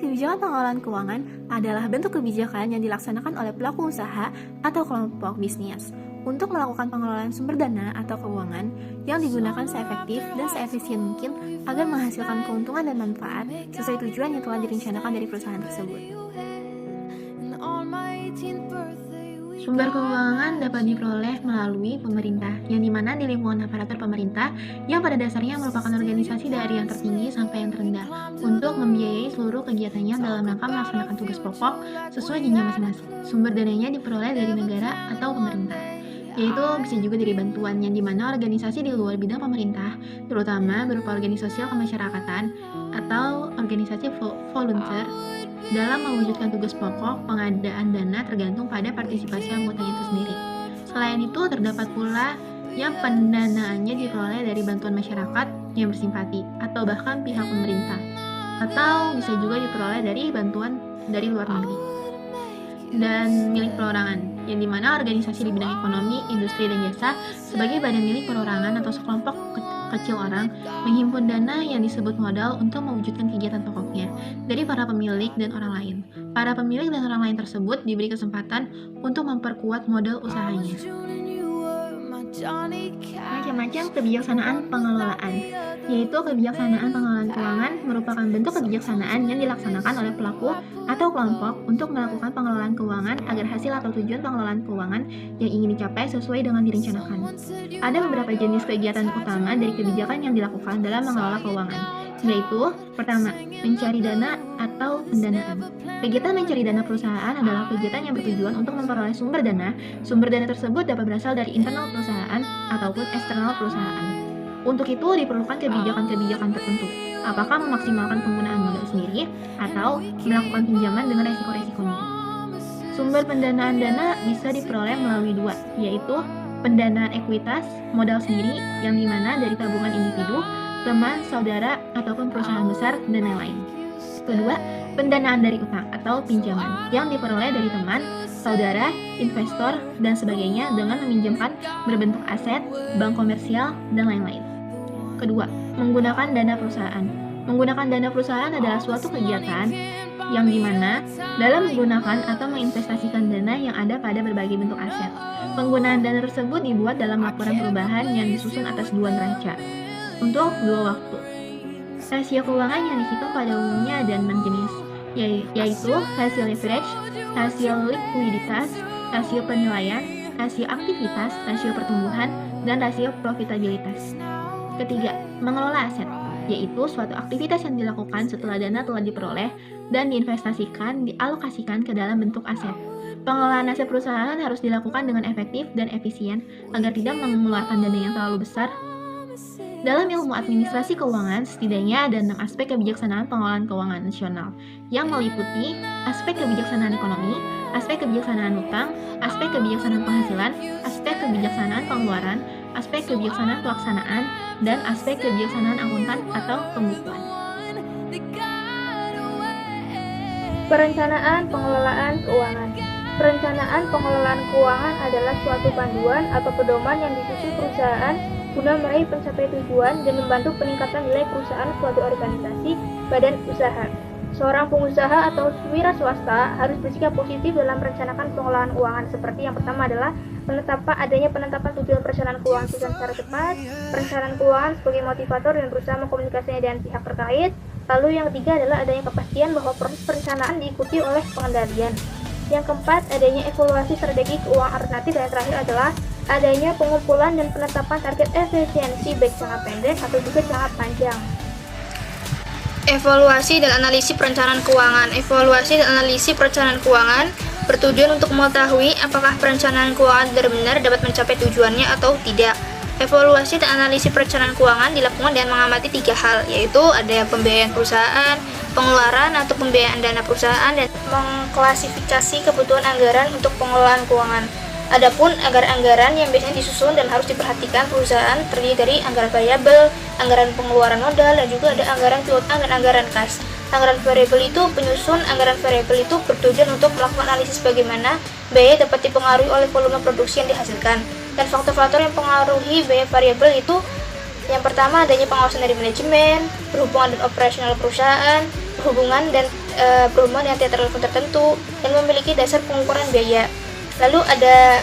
kebijakan pengelolaan keuangan adalah bentuk kebijakan yang dilaksanakan oleh pelaku usaha atau kelompok bisnis untuk melakukan pengelolaan sumber dana atau keuangan yang digunakan seefektif dan seefisien mungkin agar menghasilkan keuntungan dan manfaat sesuai tujuan yang telah direncanakan dari perusahaan tersebut. Sumber keuangan dapat diperoleh melalui pemerintah, yang dimana di lingkungan aparatur pemerintah yang pada dasarnya merupakan organisasi dari yang tertinggi sampai yang terendah untuk membiayai seluruh kegiatannya dalam rangka melaksanakan tugas pokok sesuai jenjang masing-masing. Sumber dananya diperoleh dari negara atau pemerintah, yaitu bisa juga dari bantuan, yang dimana organisasi di luar bidang pemerintah, terutama berupa organisasi kemasyarakatan atau organisasi volunteer, dalam mewujudkan tugas pokok pengadaan dana tergantung pada partisipasi anggotanya itu sendiri. Selain itu, terdapat pula yang pendanaannya diperoleh dari bantuan masyarakat yang bersimpati atau bahkan pihak pemerintah, atau bisa juga diperoleh dari bantuan dari luar negeri. Dan milik perorangan, yang dimana organisasi di bidang ekonomi, industri, dan jasa sebagai badan milik perorangan atau sekelompok kecil orang menghimpun dana yang disebut modal untuk mewujudkan kegiatan pokoknya dari para pemilik dan orang lain. Para pemilik dan orang lain tersebut diberi kesempatan untuk memperkuat modal usahanya. Macam-macam kebijaksanaan pengelolaan, yaitu kebijaksanaan pengelolaan keuangan merupakan bentuk kebijaksanaan yang dilaksanakan oleh pelaku atau kelompok untuk melakukan pengelolaan keuangan agar hasil atau tujuan pengelolaan keuangan yang ingin dicapai sesuai dengan direncanakan. Ada beberapa jenis kegiatan utama dari kebijakan yang dilakukan dalam mengelola keuangan, yaitu pertama, mencari dana atau pendanaan. Kegiatan mencari dana perusahaan adalah kegiatan yang bertujuan untuk memperoleh sumber dana. Sumber dana tersebut dapat berasal dari internal perusahaan ataupun eksternal perusahaan. Untuk itu diperlukan kebijakan-kebijakan tertentu, apakah memaksimalkan penggunaan modal sendiri atau melakukan pinjaman dengan resiko-resikonya. Sumber pendanaan dana bisa diperoleh melalui dua, yaitu pendanaan ekuitas, modal sendiri, yang dimana dari tabungan individu, teman, saudara, ataupun perusahaan besar, dan lain-lain. Kedua, pendanaan dari utang atau pinjaman yang diperoleh dari teman, saudara, investor, dan sebagainya dengan meminjamkan berbentuk aset, bank komersial, dan lain-lain. Kedua, menggunakan dana perusahaan. Menggunakan dana perusahaan adalah suatu kegiatan yang dimana dalam menggunakan atau menginvestasikan dana yang ada pada berbagai bentuk aset. Penggunaan dana tersebut dibuat dalam laporan perubahan yang disusun atas dua neraca untuk dua waktu. Rasio keuangan yang dihitung pada umumnya ada 6 jenis, yaitu rasio leverage, rasio likuiditas, rasio penilaian, rasio aktivitas, rasio pertumbuhan, dan rasio profitabilitas. Ketiga, mengelola aset, yaitu suatu aktivitas yang dilakukan setelah dana telah diperoleh dan diinvestasikan, dialokasikan ke dalam bentuk aset. Pengelolaan aset perusahaan harus dilakukan dengan efektif dan efisien agar tidak mengeluarkan dana yang terlalu besar. Dalam ilmu administrasi keuangan, setidaknya ada 6 aspek kebijaksanaan pengelolaan keuangan nasional yang meliputi aspek kebijaksanaan ekonomi, aspek kebijaksanaan utang, aspek kebijaksanaan penghasilan, aspek kebijaksanaan pengeluaran, aspek kebijaksanaan pelaksanaan, dan aspek kebijaksanaan akuntan atau pembukuan. Perencanaan pengelolaan keuangan. Perencanaan pengelolaan keuangan adalah suatu panduan atau pedoman yang disusun perusahaan guna meraih pencapaian tujuan dan membantu peningkatan nilai perusahaan suatu organisasi, badan usaha. Seorang pengusaha atau wira swasta harus bersikap positif dalam merencanakan pengelolaan keuangan, seperti yang pertama adalah penetapan tujuan perencanaan keuangan secara tepat, perencanaan keuangan sebagai motivator dan berusaha mengkomunikasinya dengan pihak terkait. Lalu yang ketiga adalah adanya kepastian bahwa proses perencanaan diikuti oleh pengendalian. Yang keempat, adanya evaluasi strategi keuangan alternatif, dan yang terakhir adalah adanya pengumpulan dan penetapan target efisiensi baik jangka pendek atau juga jangka panjang. Evaluasi dan analisis perencanaan keuangan. Evaluasi dan analisis perencanaan keuangan bertujuan untuk mengetahui apakah perencanaan keuangan benar-benar dapat mencapai tujuannya atau tidak. Evaluasi dan analisis perencanaan keuangan dilakukan dengan mengamati 3 hal, yaitu ada pembiayaan perusahaan, pengeluaran atau pembiayaan dana perusahaan, dan mengklasifikasi kebutuhan anggaran untuk pengelolaan keuangan. Adapun anggaran yang biasanya disusun dan harus diperhatikan perusahaan terdiri dari anggaran variabel, anggaran pengeluaran modal, dan juga ada anggaran piutang dan anggaran kas. Anggaran variabel itu penyusun anggaran variabel itu bertujuan untuk melakukan analisis bagaimana biaya dapat dipengaruhi oleh volume produksi yang dihasilkan. Dan faktor-faktor yang mempengaruhi biaya variabel itu yang pertama adanya pengawasan dari manajemen, berhubungan dan operasional perusahaan, berhubungan dan berhubungan dengan teori tertentu dan memiliki dasar pengukuran biaya. Lalu ada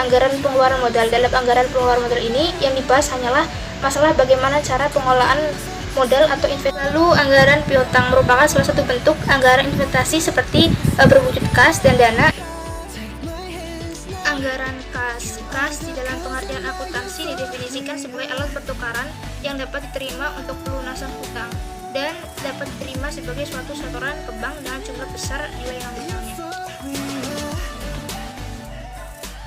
anggaran pengeluaran modal. Dalam anggaran pengeluaran modal ini yang dibahas hanyalah masalah bagaimana cara pengelolaan modal atau investasi. Lalu anggaran piutang merupakan salah satu bentuk anggaran investasi seperti berwujud kas dan dana. Anggaran kas di dalam pengertian akuntansi didefinisikan sebagai alat pertukaran yang dapat diterima untuk pelunasan hutang dan dapat diterima sebagai suatu setoran ke bank dengan jumlah besar nilai nominalnya.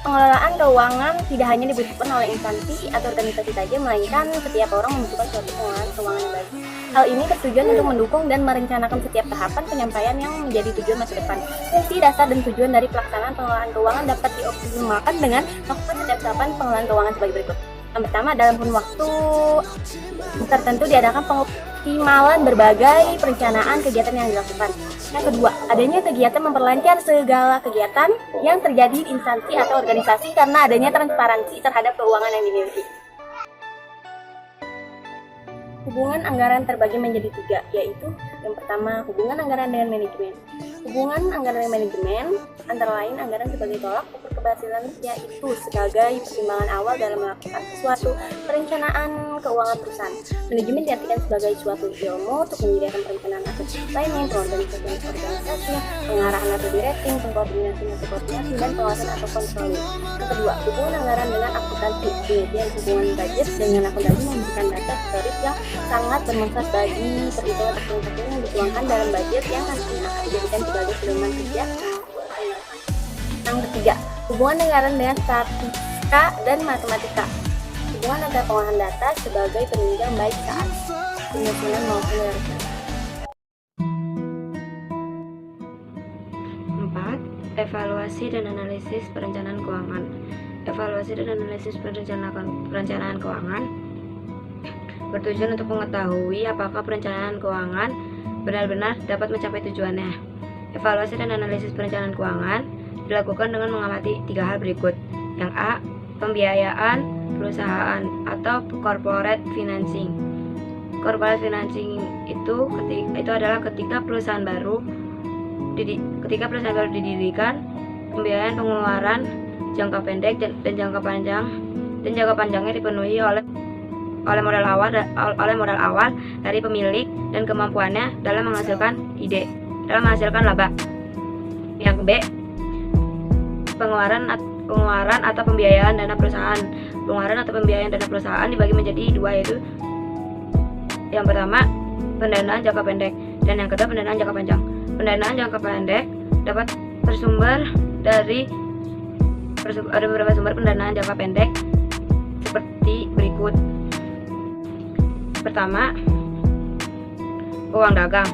Pengelolaan keuangan tidak hanya dibutuhkan oleh instansi atau organisasi saja, melainkan setiap orang membutuhkan suatu pengelolaan keuangan yang baik. Hal ini bertujuan untuk mendukung dan merencanakan setiap tahapan penyampaian yang menjadi tujuan masa depan. Fungsi, dasar, dan tujuan dari pelaksanaan pengelolaan keuangan dapat dioptimalkan dengan melakukan setiap tahapan pengelolaan keuangan sebagai berikut. Yang pertama, dalam kurun waktu tertentu diadakan pengoptimalan berbagai perencanaan kegiatan yang dilakukan. Yang kedua, adanya kegiatan memperlancar segala kegiatan yang terjadi di instansi atau organisasi karena adanya transparansi terhadap keuangan yang dimiliki. Hubungan anggaran terbagi menjadi 3, yaitu yang pertama, hubungan anggaran dengan manajemen. Hubungan anggaran dengan manajemen antara lain anggaran sebagai tolak ukur keberhasilan, yaitu sebagai pertimbangan awal dalam melakukan suatu perencanaan keuangan perusahaan. Manajemen diartikan sebagai suatu ilmu untuk menyediakan perencanaan atau planning, pengorganisasian organisasi, pengarahan atau directing, pengkoordinasian atau koordinasi, dan pengawasan atau controlling. Yang kedua, hubungan anggaran dengan akuntansi. Pengertian hubungan budget dengan akuntansi memberikan data historis yang sangat bermanfaat bagi perhitungan tertentu yang dituangkan dalam budget yang nantinya akan dijadikan sebagai pedoman kerja. Yang ketiga, hubungan anggaran dengan statistika dan matematika. Hubungan antara pengolahan data sebagai penunjang baik saat penyusunan maupun realisasi. 4. Evaluasi dan analisis perencanaan keuangan. Evaluasi dan analisis perencanaan keuangan bertujuan untuk mengetahui apakah perencanaan keuangan benar-benar dapat mencapai tujuannya. Evaluasi dan analisis perencanaan keuangan dilakukan dengan mengamati 3 hal berikut. Yang A, pembiayaan perusahaan atau corporate financing. Corporate financing itu adalah ketika perusahaan baru didirikan, pembiayaan pengeluaran jangka pendek dan jangka panjangnya dipenuhi oleh modal awal dari pemilik dan kemampuannya dalam menghasilkan laba. Yang B, pengeluaran atau pembiayaan dana perusahaan. Pengeluaran atau pembiayaan dana perusahaan dibagi menjadi 2, yaitu yang pertama pendanaan jangka pendek dan yang kedua pendanaan jangka panjang. Pendanaan jangka pendek dapat bersumber dari ada beberapa sumber pendanaan jangka pendek seperti berikut. Pertama, uang dagang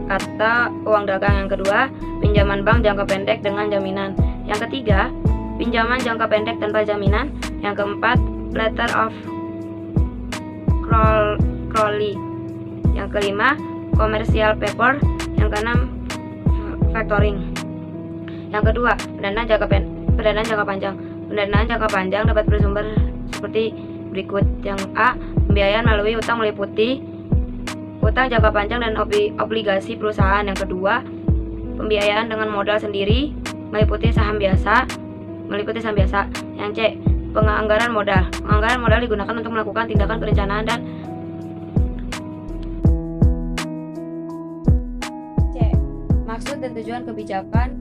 atau uang dagang. Yang kedua, pinjaman bank jangka pendek dengan jaminan. Yang ketiga, pinjaman jangka pendek tanpa jaminan. Yang keempat, letter of credit. Yang kelima, commercial paper. Yang keenam, factoring. Yang kedua, pendanaan jangka panjang. Pendanaan jangka panjang dapat bersumber seperti berikut. Yang A, pembiayaan melalui utang meliputi utang jangka panjang dan obligasi perusahaan. Yang kedua, pembiayaan dengan modal sendiri meliputi saham biasa. Yang C, penganggaran modal. Penganggaran modal digunakan untuk melakukan tindakan perencanaan dan C, maksud dan tujuan kebijakan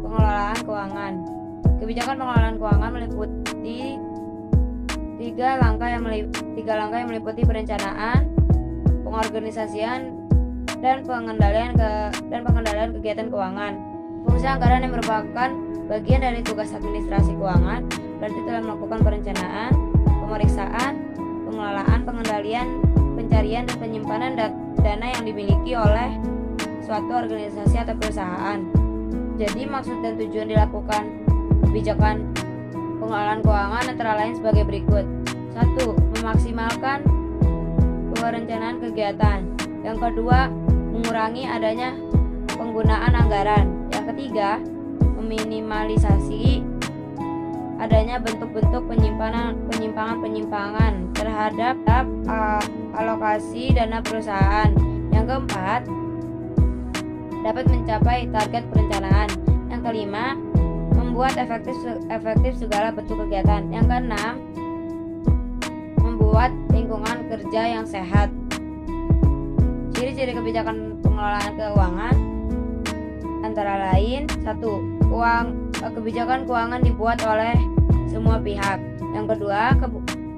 pengelolaan keuangan. Kebijakan pengelolaan keuangan meliputi tiga langkah yang meliputi perencanaan, pengorganisasian, dan pengendalian kegiatan keuangan. Fungsi anggaran yang merupakan bagian dari tugas administrasi keuangan berarti telah melakukan perencanaan, pemeriksaan, pengelolaan, pengendalian, pencarian, dan penyimpanan dana yang dimiliki oleh suatu organisasi atau perusahaan. Jadi maksud dan tujuan dilakukan kebijakan pengelolaan keuangan antara lain sebagai berikut. 1. Memaksimalkan perencanaan kegiatan. Yang kedua, mengurangi adanya penggunaan anggaran. Yang ketiga, meminimalisasi adanya bentuk-bentuk penyimpangan terhadap alokasi dana perusahaan. Yang keempat, dapat mencapai target perencanaan. Yang kelima, membuat efektif segala bentuk kegiatan. Yang keenam, membuat lingkungan kerja yang sehat. Ciri-ciri kebijakan pengelolaan keuangan antara lain: 1. Kebijakan keuangan dibuat oleh semua pihak. Yang kedua,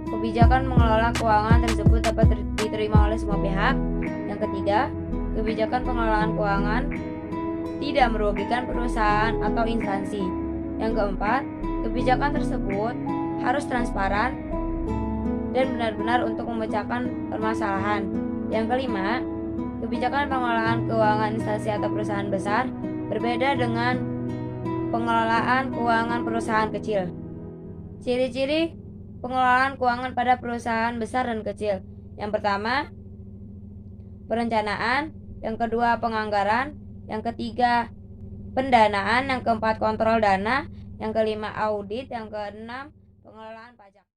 kebijakan mengelola keuangan tersebut dapat diterima oleh semua pihak. Yang ketiga, kebijakan pengelolaan keuangan tidak merugikan perusahaan atau instansi. Yang keempat, kebijakan tersebut harus transparan dan benar-benar untuk memecahkan permasalahan. Yang kelima, kebijakan pengelolaan keuangan instansi atau perusahaan besar berbeda dengan pengelolaan keuangan perusahaan kecil. Ciri-ciri pengelolaan keuangan pada perusahaan besar dan kecil. Yang pertama, perencanaan. Yang kedua, penganggaran. Yang ketiga, pendanaan. Yang keempat, kontrol dana. Yang kelima, audit. Yang keenam, pengelolaan pajak.